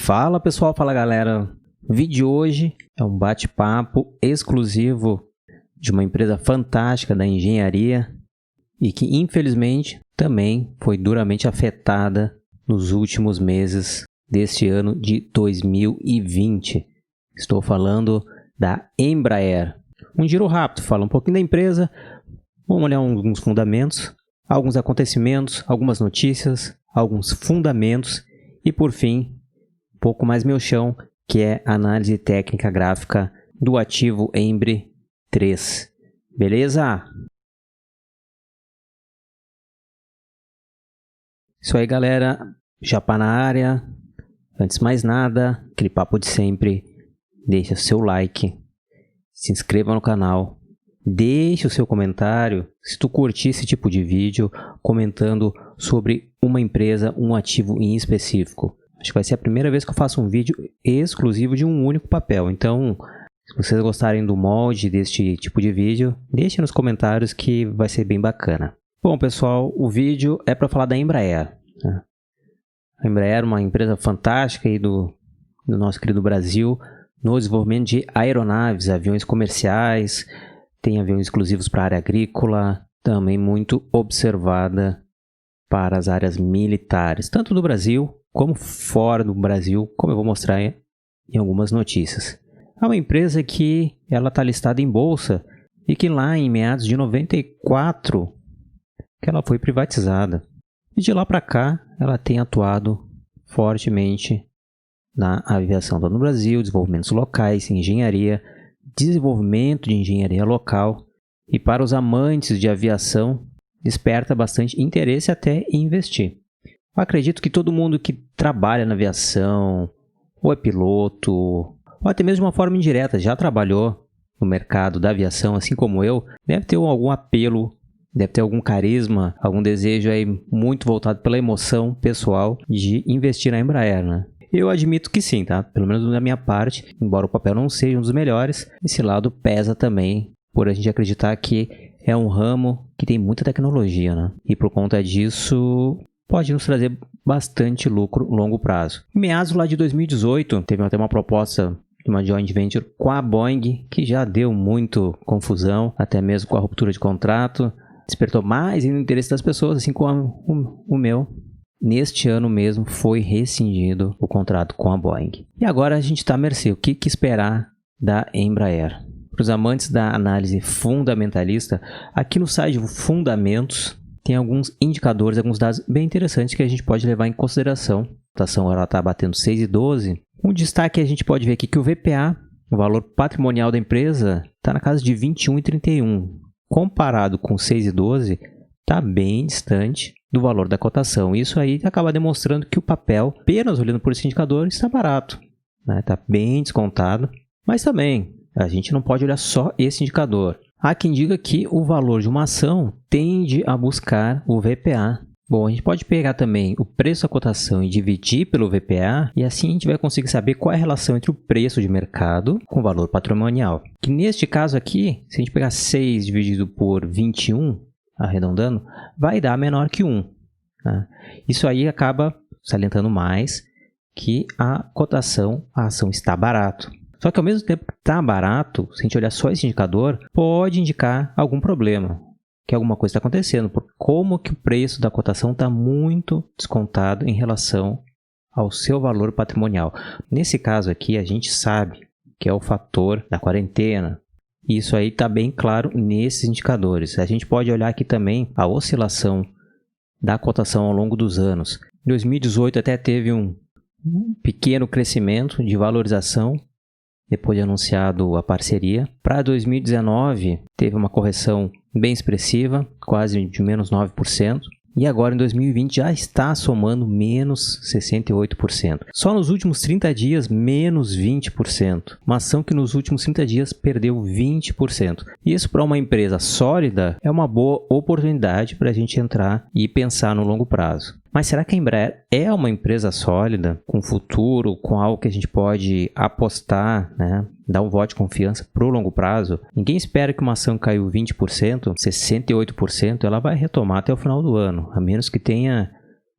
Fala pessoal, fala galera. O vídeo de hoje é um bate-papo exclusivo de uma empresa fantástica da engenharia e que infelizmente também foi duramente afetada nos últimos meses deste ano de 2020. Estou falando da Embraer. Um giro rápido, fala um pouquinho da empresa, vamos olhar alguns fundamentos, alguns acontecimentos, algumas notícias, alguns fundamentos e por fim, um pouco mais meu chão, que é a análise técnica gráfica do ativo Embry 3. Beleza? Isso aí, galera. Japa na área. Antes de mais nada, aquele papo de sempre. Deixa seu like. Se inscreva no canal. Deixe o seu comentário se tu curtir esse tipo de vídeo, comentando sobre uma empresa, um ativo em específico. Acho que vai ser a primeira vez que eu faço um vídeo exclusivo de um único papel. Então, se vocês gostarem do molde deste tipo de vídeo, deixe nos comentários que vai ser bem bacana. Bom, pessoal, o vídeo é para falar da Embraer. A Embraer é uma empresa fantástica aí do nosso querido Brasil, no desenvolvimento de aeronaves, aviões comerciais, tem aviões exclusivos para a área agrícola, também muito observada para as áreas militares, tanto do Brasil como fora do Brasil, como eu vou mostrar em algumas notícias. É uma empresa que ela está listada em bolsa e que lá em meados de 94 que ela foi privatizada. E de lá para cá ela tem atuado fortemente na aviação no Brasil, desenvolvimentos locais, engenharia, desenvolvimento de engenharia local e para os amantes de aviação desperta bastante interesse até em investir. Eu acredito que todo mundo que trabalha na aviação, ou é piloto, ou até mesmo de uma forma indireta, já trabalhou no mercado da aviação, assim como eu, deve ter algum apelo, deve ter algum carisma, algum desejo aí muito voltado pela emoção pessoal de investir na Embraer, né? Eu admito que sim, tá? Pelo menos da minha parte, embora o papel não seja um dos melhores, esse lado pesa também por a gente acreditar que é um ramo que tem muita tecnologia, né? E por conta disso pode nos trazer bastante lucro a longo prazo. Em meados lá de 2018, teve até uma proposta de uma joint venture com a Boeing, que já deu muito confusão, até mesmo com a ruptura de contrato, despertou mais ainda o interesse das pessoas, assim como o meu. Neste ano mesmo foi rescindido o contrato com a Boeing. E agora a gente está à mercê. O que esperar da Embraer? Para os amantes da análise fundamentalista, aqui no site Fundamentos tem alguns indicadores, alguns dados bem interessantes que a gente pode levar em consideração. A cotação está batendo 6,12. Um destaque a gente pode ver aqui que o VPA, o valor patrimonial da empresa, está na casa de 21,31. Comparado com 6,12, está bem distante do valor da cotação. Isso aí acaba demonstrando que o papel, apenas olhando por esse indicador, está barato, né? Está bem descontado, mas também a gente não pode olhar só esse indicador. Há quem diga que o valor de uma ação tende a buscar o VPA. Bom, a gente pode pegar também o preço da cotação e dividir pelo VPA e assim a gente vai conseguir saber qual é a relação entre o preço de mercado com o valor patrimonial. Que neste caso aqui, se a gente pegar 6 dividido por 21, arredondando, vai dar menor que 1. Né? Isso aí acaba salientando mais que a cotação, a ação está barato. Só que ao mesmo tempo que está barato, se a gente olhar só esse indicador, pode indicar algum problema, que alguma coisa está acontecendo, porque como que o preço da cotação está muito descontado em relação ao seu valor patrimonial. Nesse caso aqui, a gente sabe que é o fator da quarentena. Isso aí está bem claro nesses indicadores. A gente pode olhar aqui também a oscilação da cotação ao longo dos anos. Em 2018 até teve um pequeno crescimento de valorização, depois de anunciado a parceria. Para 2019 teve uma correção bem expressiva, quase de menos 9%. E agora em 2020 já está somando menos 68%. Só nos últimos 30 dias, menos 20%. Uma ação que nos últimos 30 dias perdeu 20%. Isso para uma empresa sólida é uma boa oportunidade para a gente entrar e pensar no longo prazo. Mas será que a Embraer é uma empresa sólida, com futuro, com algo que a gente pode apostar, né? Dar um voto de confiança para o longo prazo? Ninguém espera que uma ação caiu 20%, 68%, ela vai retomar até o final do ano, a menos que tenha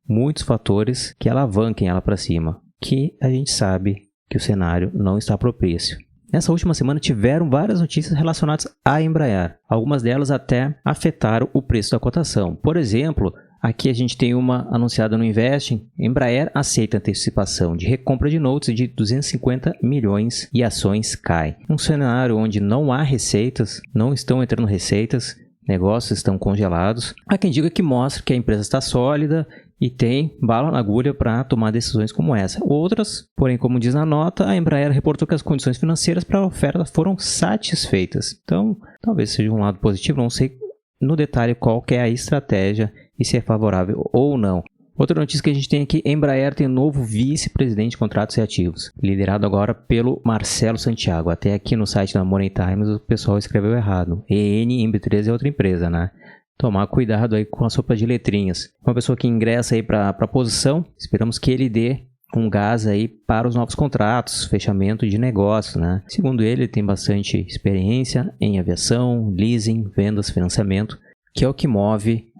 muitos fatores que alavanquem ela para cima. que a gente sabe que o cenário não está propício. Nessa última semana tiveram várias notícias relacionadas à Embraer. Algumas delas até afetaram o preço da cotação. Por exemplo, aqui a gente tem uma anunciada no Investing. Embraer aceita antecipação de recompra de notes de 250 milhões e ações caem. Um cenário onde não há receitas, não estão entrando receitas, negócios estão congelados. Há quem diga que mostra que a empresa está sólida e tem bala na agulha para tomar decisões como essa. Outras, porém, como diz na nota, a Embraer reportou que as condições financeiras para a oferta foram satisfeitas. Então, talvez seja um lado positivo, não sei no detalhe qual que é a estratégia e se é favorável ou não. Outra notícia que a gente tem aqui, Embraer tem novo vice-presidente de contratos e ativos, liderado agora pelo Marcelo Santiago. Até aqui no site da Money Times o pessoal escreveu errado. ENB3 é outra empresa, né? Tomar cuidado aí com a sopa de letrinhas. Uma pessoa que ingressa aí para a posição, esperamos que ele dê um gás aí para os novos contratos, fechamento de negócios, né? Segundo ele tem bastante experiência em aviação, leasing, vendas, financiamento, que é o que move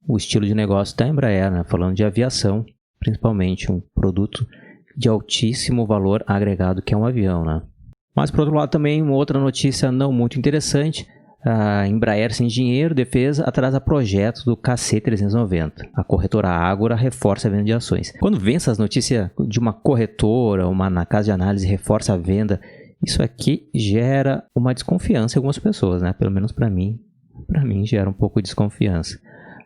o estilo de negócio da Embraer, né? Falando de aviação, principalmente um produto de altíssimo valor agregado que é um avião, né? Mas por outro lado também uma outra notícia não muito interessante. A Embraer sem dinheiro, defesa, atrasa projeto do KC390. A corretora Ágora reforça a venda de ações. Quando vem essas notícias de uma corretora, na casa de análise reforça a venda, isso aqui gera uma desconfiança em algumas pessoas, né? Pelo menos para mim gera um pouco de desconfiança.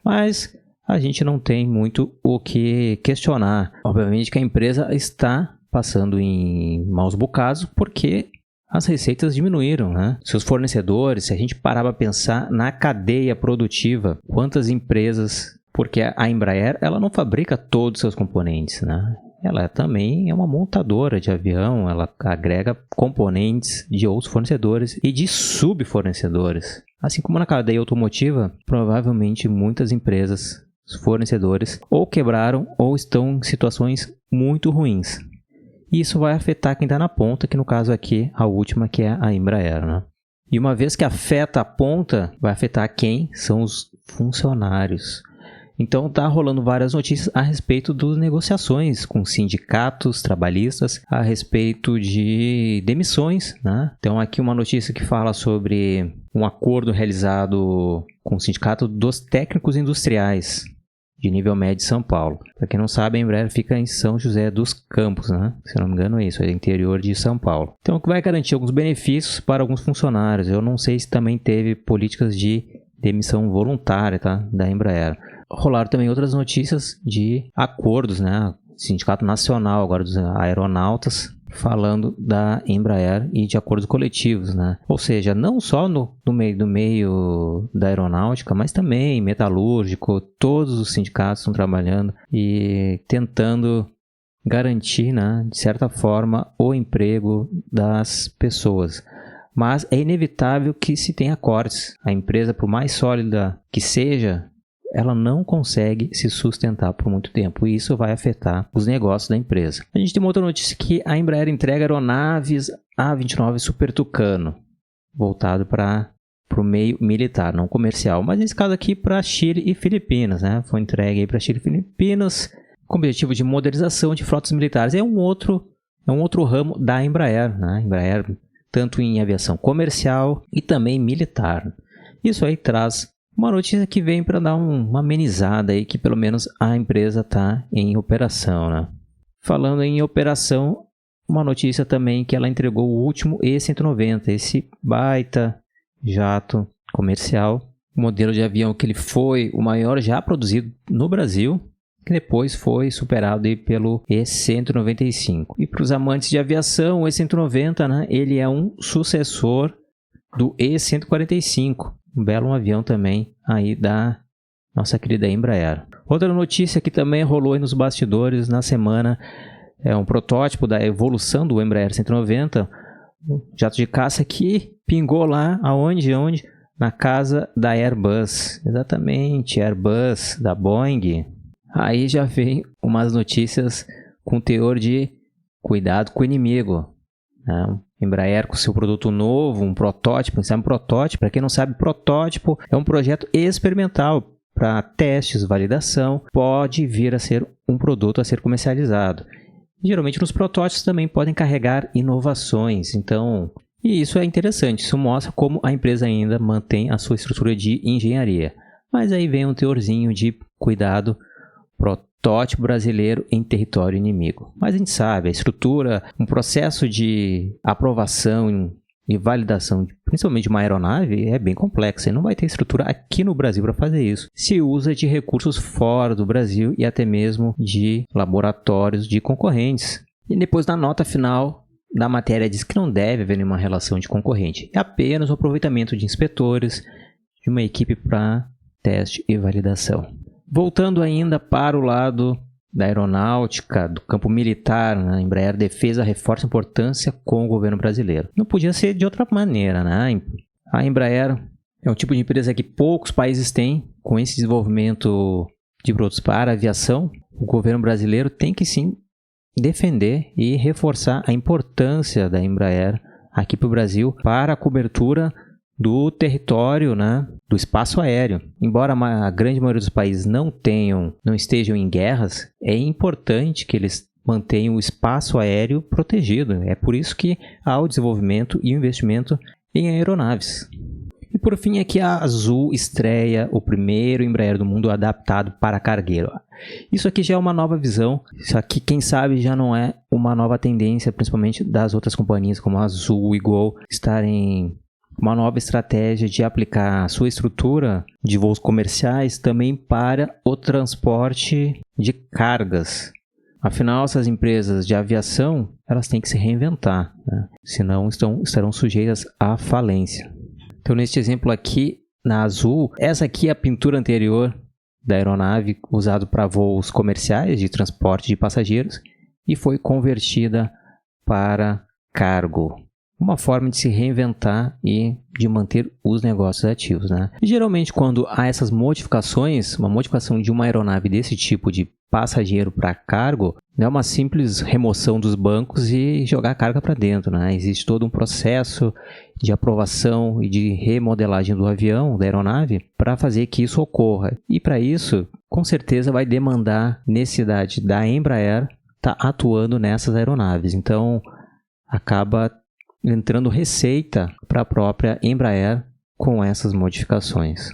Mas a gente não tem muito o que questionar. Obviamente que a empresa está passando em maus bocados porque as receitas diminuíram, né? Seus fornecedores, se a gente parar para pensar na cadeia produtiva, quantas empresas, porque a Embraer ela não fabrica todos os seus componentes, né? Ela também é uma montadora de avião, ela agrega componentes de outros fornecedores e de subfornecedores. Assim como na cadeia automotiva, provavelmente muitas empresas, fornecedores, ou quebraram ou estão em situações muito ruins. E isso vai afetar quem está na ponta, que no caso aqui, a última, que é a Embraer, né? E uma vez que afeta a ponta, vai afetar quem? São os funcionários. Então está rolando várias notícias a respeito das negociações com sindicatos trabalhistas, a respeito de demissões, né? Então aqui uma notícia que fala sobre um acordo realizado com o Sindicato dos Técnicos Industriais de nível médio de São Paulo. Para quem não sabe, a Embraer fica em São José dos Campos, né? Se não me engano é isso, é interior de São Paulo. Então, que vai garantir alguns benefícios para alguns funcionários. Eu não sei se também teve políticas de demissão voluntária, tá? Da Embraer. Rolaram também outras notícias de acordos, né? Sindicato Nacional agora dos aeronautas, falando da Embraer e de acordos coletivos, né? Ou seja, não só no meio da aeronáutica, mas também metalúrgico, todos os sindicatos estão trabalhando e tentando garantir, né, de certa forma, o emprego das pessoas. Mas é inevitável que se tenha cortes. A empresa, por mais sólida que seja, ela não consegue se sustentar por muito tempo e isso vai afetar os negócios da empresa. A gente tem uma outra notícia que a Embraer entrega aeronaves A29 Super Tucano, voltado para o meio militar, não comercial, mas nesse caso aqui para Chile e Filipinas, né? Foi entregue para Chile e Filipinas com o objetivo de modernização de frotas militares. É um outro ramo da Embraer, né? Embraer tanto em aviação comercial e também militar. Isso aí traz uma notícia que vem para dar uma amenizada aí, que pelo menos a empresa está em operação, né? Falando em operação, uma notícia também que ela entregou o último E190, esse baita jato comercial, modelo de avião que ele foi o maior já produzido no Brasil, que depois foi superado aí pelo E195. E para os amantes de aviação, o E190, né, ele é um sucessor do E145. Um belo avião também aí da nossa querida Embraer. Outra notícia que também rolou aí nos bastidores na semana é um protótipo da evolução do Embraer 190, um jato de caça que pingou lá aonde? Na casa da Airbus. Exatamente, Airbus da Boeing. Aí já vem umas notícias com teor de cuidado com o inimigo, né? Embraer com seu produto novo, um protótipo. Sabe, um protótipo, para quem não sabe, protótipo é um projeto experimental para testes, validação, pode vir a ser um produto a ser comercializado. Geralmente nos protótipos também podem carregar inovações, então, e isso é interessante, isso mostra como a empresa ainda mantém a sua estrutura de engenharia. Mas aí vem um teorzinho de cuidado, protótipo brasileiro em território inimigo. Mas a gente sabe, a estrutura, um processo de aprovação e validação, principalmente de uma aeronave, é bem complexa e não vai ter estrutura aqui no Brasil para fazer isso. Se usa de recursos fora do Brasil e até mesmo de laboratórios de concorrentes. E depois na nota final da matéria diz que não deve haver nenhuma relação de concorrente, é apenas o aproveitamento de inspetores, de uma equipe para teste e validação. Voltando ainda para o lado da aeronáutica, do campo militar, a Embraer Defesa reforça a importância com o governo brasileiro. Não podia ser de outra maneira, né? A Embraer é um tipo de empresa que poucos países têm. Com esse desenvolvimento de produtos para a aviação, o governo brasileiro tem que sim defender e reforçar a importância da Embraer aqui para o Brasil para a cobertura do território, né, do espaço aéreo. Embora a grande maioria dos países não estejam em guerras, é importante que eles mantenham o espaço aéreo protegido. É por isso que há o desenvolvimento e o investimento em aeronaves. E por fim aqui a Azul estreia o primeiro Embraer do mundo adaptado para cargueiro. Isso aqui já é uma nova visão, isso aqui quem sabe já não é uma nova tendência, principalmente das outras companhias como a Azul e Gol estarem uma nova estratégia de aplicar a sua estrutura de voos comerciais também para o transporte de cargas. Afinal, essas empresas de aviação elas têm que se reinventar, né? Senão estarão sujeitas à falência. Então, neste exemplo aqui, na Azul, essa aqui é a pintura anterior da aeronave usada para voos comerciais de transporte de passageiros e foi convertida para cargo. Uma forma de se reinventar e de manter os negócios ativos, né? E, geralmente, quando há essas modificações, uma modificação de uma aeronave desse tipo de passageiro para cargo, não é uma simples remoção dos bancos e jogar a carga para dentro, né? Existe todo um processo de aprovação e de remodelagem do avião, da aeronave, para fazer que isso ocorra. E para isso, com certeza vai demandar necessidade da Embraer estar atuando nessas aeronaves. Então, acaba entrando receita para a própria Embraer com essas modificações.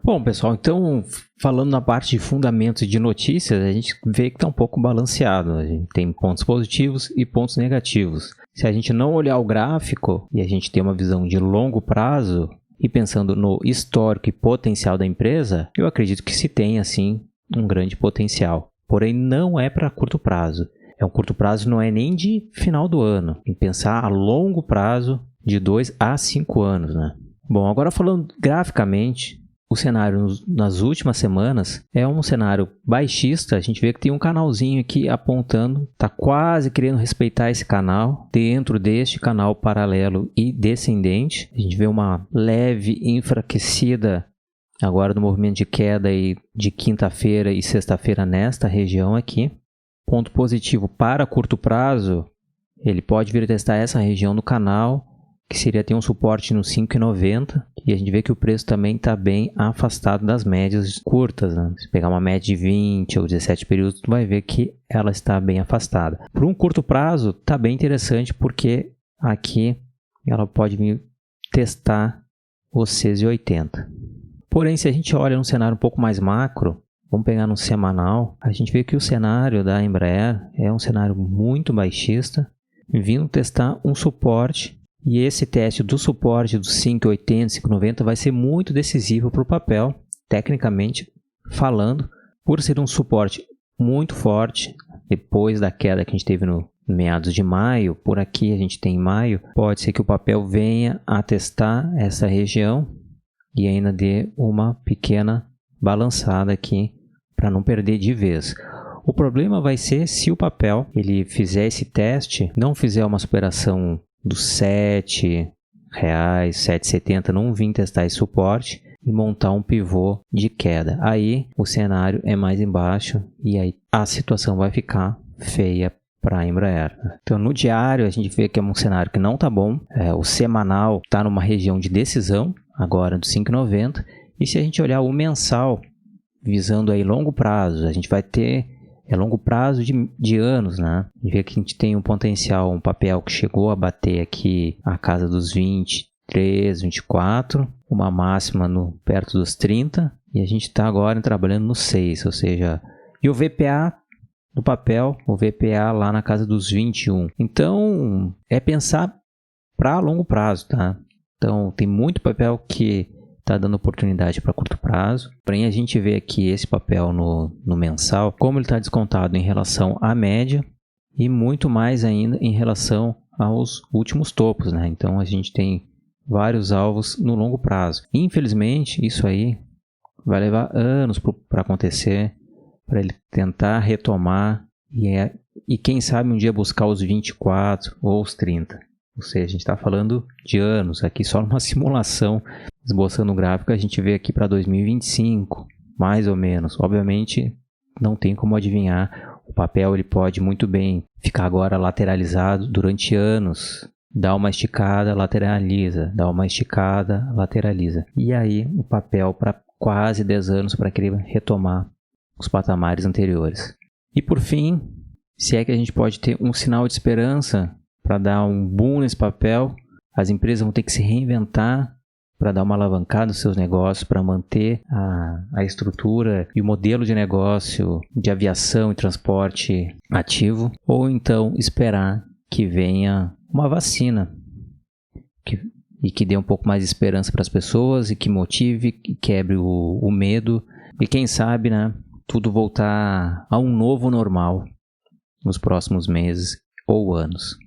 Bom, pessoal, então falando na parte de fundamentos de notícias, a gente vê que está um pouco balanceado. A gente tem pontos positivos e pontos negativos. Se a gente não olhar o gráfico e a gente tem uma visão de longo prazo e pensando no histórico e potencial da empresa, eu acredito que se tem, assim, um grande potencial. Porém, não é para curto prazo. É um curto prazo, não é nem de final do ano. Tem que pensar a longo prazo, de 2 a 5 anos, né? Bom, agora falando graficamente, o cenário nas últimas semanas é um cenário baixista. A gente vê que tem um canalzinho aqui apontando, está quase querendo respeitar esse canal. Dentro deste canal paralelo e descendente, a gente vê uma leve enfraquecida agora do movimento de queda aí de quinta-feira e sexta-feira nesta região aqui. Ponto positivo para curto prazo, ele pode vir a testar essa região do canal, que seria ter um suporte no 5,90, e a gente vê que o preço também está bem afastado das médias curtas, né? Se pegar uma média de 20 ou 17 períodos, tu vai ver que ela está bem afastada. Por um curto prazo, está bem interessante, porque aqui ela pode vir testar os 6,80. Porém, se a gente olha num cenário um pouco mais macro, vamos pegar no semanal, a gente vê que o cenário da Embraer é um cenário muito baixista, vindo testar um suporte, e esse teste do suporte dos 5,80, 5,90 vai ser muito decisivo para o papel, tecnicamente falando, por ser um suporte muito forte, depois da queda que a gente teve no meados de maio, por aqui a gente tem em maio, pode ser que o papel venha a testar essa região e ainda dê uma pequena balançada aqui, para não perder de vez. O problema vai ser se o papel ele fizer esse teste, não fizer uma superação dos R$7, R$7,70, não vir testar esse suporte e montar um pivô de queda. Aí o cenário é mais embaixo e aí a situação vai ficar feia para a Embraer. Então no diário a gente vê que é um cenário que não está bom. O semanal está numa região de decisão, agora do 5,90. E se a gente olhar o mensal, visando aí longo prazo, a gente vai ter é longo prazo de anos, né? E vê que a gente tem um potencial, um papel que chegou a bater aqui a casa dos 23, 24, uma máxima perto dos 30, e a gente está agora trabalhando no 6, ou seja, e o VPA do papel, o VPA lá na casa dos 21. Então, é pensar para longo prazo, tá? Então, tem muito papel que está dando oportunidade para curto prazo. Porém, a gente vê aqui esse papel no mensal, como ele está descontado em relação à média e muito mais ainda em relação aos últimos topos, né? Então, a gente tem vários alvos no longo prazo. Infelizmente, isso aí vai levar anos para acontecer, para ele tentar retomar e quem sabe um dia buscar os 24 ou os 30. Ou seja, a gente está falando de anos, aqui só numa simulação, esboçando o gráfico, a gente vê aqui para 2025, mais ou menos. Obviamente, não tem como adivinhar, o papel ele pode muito bem ficar agora lateralizado durante anos, dá uma esticada, lateraliza, dá uma esticada, lateraliza. E aí, o papel para quase 10 anos para que ele retomar os patamares anteriores. E por fim, se é que a gente pode ter um sinal de esperança para dar um boom nesse papel, as empresas vão ter que se reinventar para dar uma alavancada nos seus negócios, para manter a estrutura e o modelo de negócio de aviação e transporte ativo, ou então esperar que venha uma vacina e que dê um pouco mais de esperança para as pessoas e que motive, que quebre o medo e quem sabe, né, tudo voltar a um novo normal nos próximos meses ou anos.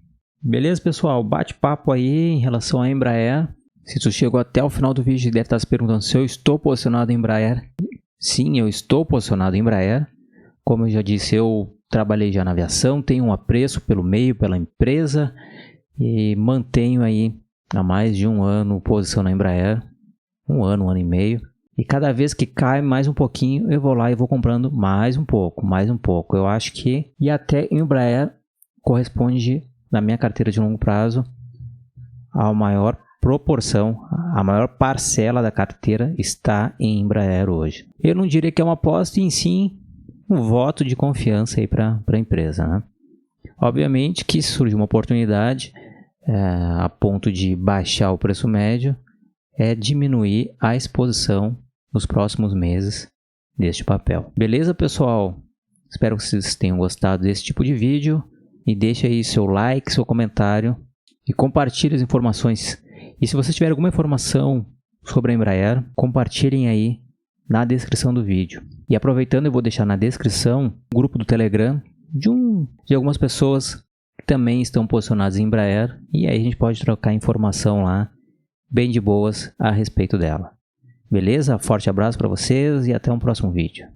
Beleza, pessoal? Bate-papo aí em relação à Embraer. Se tu chegou até o final do vídeo, deve estar se perguntando se eu estou posicionado em Embraer. Sim, eu estou posicionado em Embraer. Como eu já disse, eu trabalhei já na aviação, tenho um apreço pelo meio, pela empresa e mantenho aí há mais de um ano posição na Embraer. Um ano e meio. E cada vez que cai mais um pouquinho, eu vou lá e vou comprando mais um pouco. Eu acho que, e até Embraer corresponde, na minha carteira de longo prazo, a maior proporção, a maior parcela da carteira está em Embraer hoje. Eu não diria que é uma aposta, em sim um voto de confiança aí para a empresa, né? Obviamente que se surge uma oportunidade a ponto de baixar o preço médio, é diminuir a exposição nos próximos meses deste papel. Beleza, pessoal? Espero que vocês tenham gostado desse tipo de vídeo e deixe aí seu like, seu comentário e compartilhe as informações. E se você tiver alguma informação sobre a Embraer, compartilhem aí na descrição do vídeo. E aproveitando, eu vou deixar na descrição o grupo do Telegram de algumas pessoas que também estão posicionadas em Embraer e aí a gente pode trocar informação lá bem de boas a respeito dela. Beleza? Forte abraço para vocês e até um próximo vídeo.